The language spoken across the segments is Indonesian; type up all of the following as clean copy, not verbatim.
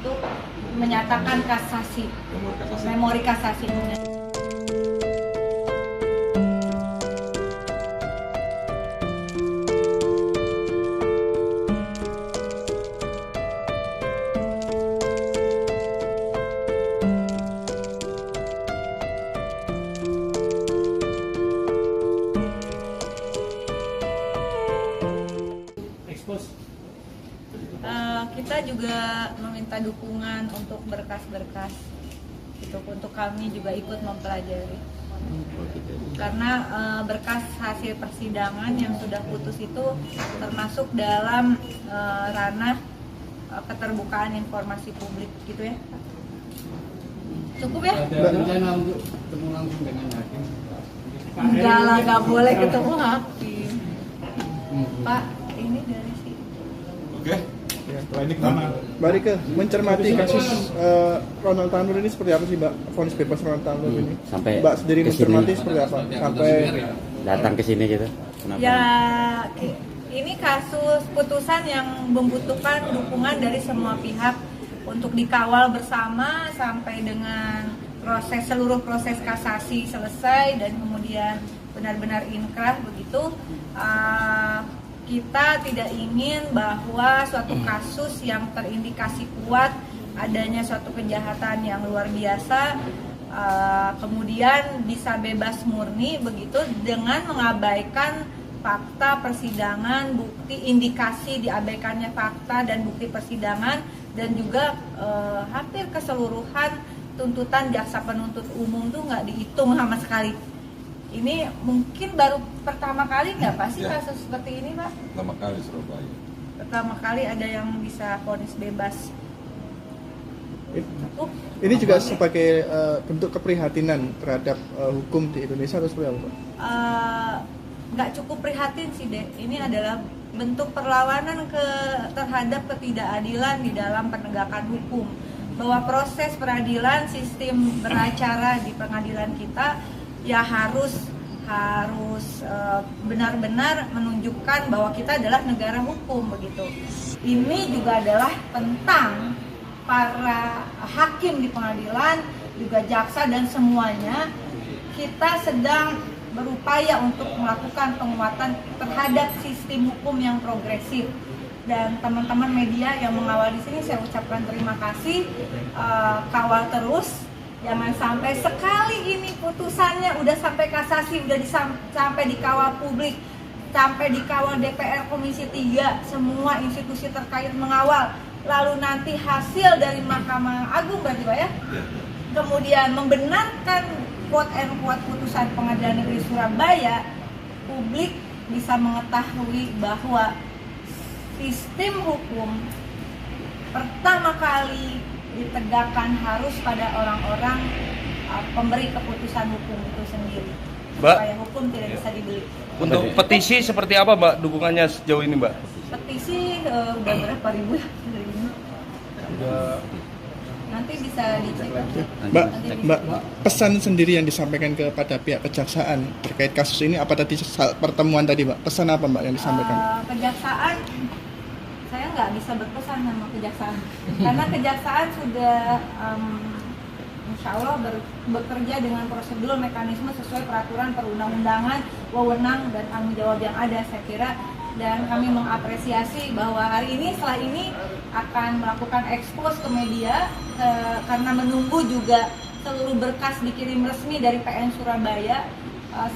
untuk menyatakan kasasi, memori kasasi. Kita juga meminta dukungan untuk berkas-berkas itu, untuk kami juga ikut mempelajari karena berkas hasil persidangan yang sudah putus itu termasuk dalam ranah keterbukaan informasi publik gitu ya. Cukup ya? Ada rencana untuk ketemu langsung dengan hakim? Enggak lah, nggak boleh ketemu hakim. Pak, ini dari sini. Oke. Ya, ini kemana? Mbak Rike, mencermati kasus Ronald Tanur ini seperti apa sih, Mbak? Vonis bebas Ronald Tanur ini. Sampai Mbak sendiri mencermati seperti apa? Sampai datang ke sini gitu. Kenapa? Ya, ini kasus putusan yang membutuhkan dukungan dari semua pihak untuk dikawal bersama sampai dengan seluruh proses kasasi selesai dan kemudian benar-benar inkrah begitu. Kita tidak ingin bahwa suatu kasus yang terindikasi kuat adanya suatu kejahatan yang luar biasa kemudian bisa bebas murni begitu dengan mengabaikan fakta persidangan, bukti indikasi diabaikannya fakta dan bukti persidangan, dan juga hampir keseluruhan tuntutan jaksa penuntut umum tuh nggak dihitung sama sekali. Ini mungkin baru pertama kali nggak Pak sih kasus seperti ini, Pak? Pertama kali Surabaya. Pertama kali ada yang bisa vonis bebas. ini juga sebagai bentuk keprihatinan terhadap hukum di Indonesia atau seperti apa, Pak? Nggak cukup prihatin sih, Dek. Ini adalah bentuk perlawanan terhadap ketidakadilan di dalam penegakan hukum. Bahwa proses peradilan, sistem beracara di pengadilan kita ya harus benar-benar menunjukkan bahwa kita adalah negara hukum begitu. Ini juga adalah tentang para hakim di pengadilan, juga jaksa dan semuanya. Kita sedang berupaya untuk melakukan penguatan terhadap sistem hukum yang progresif. Dan teman-teman media yang mengawal di sini saya ucapkan terima kasih, kawal terus. Jangan sampai sekali ini putusannya udah sampai kasasi, udah sampai dikawal publik, sampai dikawal DPR, Komisi 3, semua institusi terkait mengawal. Lalu nanti hasil dari Mahkamah Agung berarti Pak ya? Kemudian membenarkan quote and quote putusan Pengadilan Negeri Surabaya, publik bisa mengetahui bahwa sistem hukum pertama kali ditegakkan harus pada orang-orang pemberi keputusan hukum itu sendiri, Mbak, supaya hukum tidak bisa dibeli. Untuk petisi seperti apa, Mbak, dukungannya sejauh ini, Mbak? Petisi udah berapa ribu ya hari ini? Nanti bisa dicek. Mbak, pesan sendiri yang disampaikan kepada pihak kejaksaan terkait kasus ini apa tadi pertemuan tadi, Mbak? Pesan apa, Mbak, yang disampaikan? Kejaksaan, saya nggak bisa berpesan sama kejaksaan karena kejaksaan sudah insya Allah bekerja dengan prosedur mekanisme sesuai peraturan perundang-undangan, wewenang dan tanggung jawab yang ada saya kira. Dan kami mengapresiasi bahwa hari ini setelah ini akan melakukan ekspos ke media karena menunggu juga seluruh berkas dikirim resmi dari PN Surabaya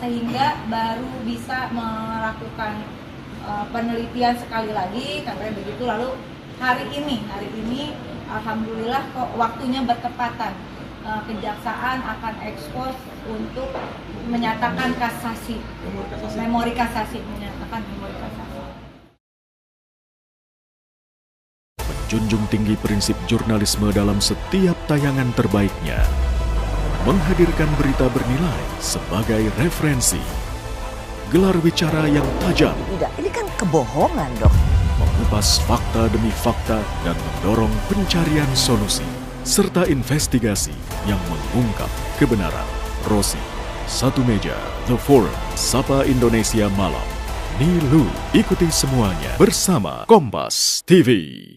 sehingga baru bisa melakukan penelitian sekali lagi sampai begitu. Lalu hari ini alhamdulillah kok waktunya bertepatan, kejaksaan akan ekspos untuk menyatakan kasasi, memori kasasi, menyatakan memori kasasi. Menjunjung tinggi prinsip jurnalisme dalam setiap tayangan terbaiknya, menghadirkan berita bernilai sebagai referensi, gelar bicara yang tajam. Tidak, ini kan kebohongan dong. Mengupas fakta demi fakta dan mendorong pencarian solusi, serta investigasi yang mengungkap kebenaran. Rosi, Satu Meja, The Forum, Sapa Indonesia Malam. Nilu, ikuti semuanya bersama Kompas TV.